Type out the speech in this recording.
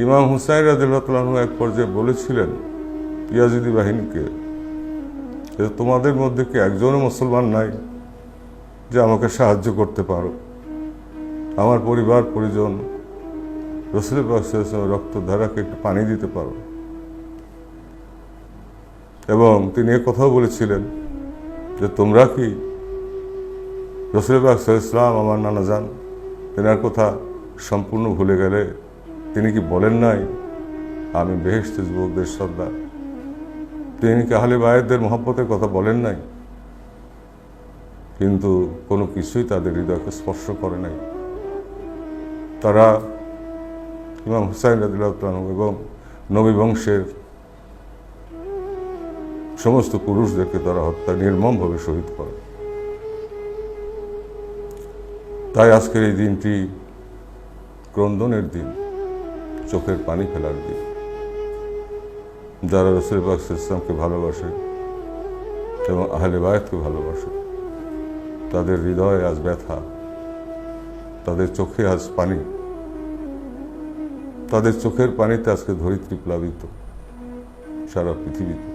ইমাম হুসাইন রাদিয়াল্লাহু তাআলা আনহু এক পর্যায়ে বলেছিলেন ইয়াজিদি বাহিনীকে, তোমাদের মধ্যে কি একজনও মুসলমান নাই যে আমাকে সাহায্য করতে পারো? আমার পরিবার পরিজন রাসূল পাক সাল্লাল্লাহু আলাইহি ওয়াসাল্লামের রক্তধারাকে একটু পানি দিতে পারো। এবং তিনি এ কথাও বলেছিলেন যে তোমরা কি রাসূল পাক সাল্লাল্লাহু আলাইহি ওয়াসাল্লাম আমার নানা যান, তেনার কথা সম্পূর্ণ ভুলে গেলে? তিনি কি বলেন নাই আমি বেহেশতের যুবকদের সর্দার? তিনি কি আহলে বায়াতদের মহব্বতের কথা বলেন নাই? কিন্তু কোনো কিছুই তাদের হৃদয়কে স্পর্শ করে নাই। তারা ইমাম হুসাইন রাদিয়াল্লাহু তাআলা আনহু এবং নবী বংশের সমস্ত পুরুষদেরকে তারা হত্যা নির্মমভাবে শহীদ করে। তাই আজকের এই দিনটি ক্রন্দনের দিন, চোখের পানি ফেলার দিন। যারা রাসূল পাক সাল্লাল্লাহু আলাইহি ওয়াসাল্লামকে ভালোবাসে এবং আহলে বায়াতকে ভালোবাসে, তাদের হৃদয়ে আজ ব্যথা, তাদের চোখে আজ পানি, তাদের চোখের পানিতে আজকে ধরিত্রী প্লাবিত সারা পৃথিবীতে।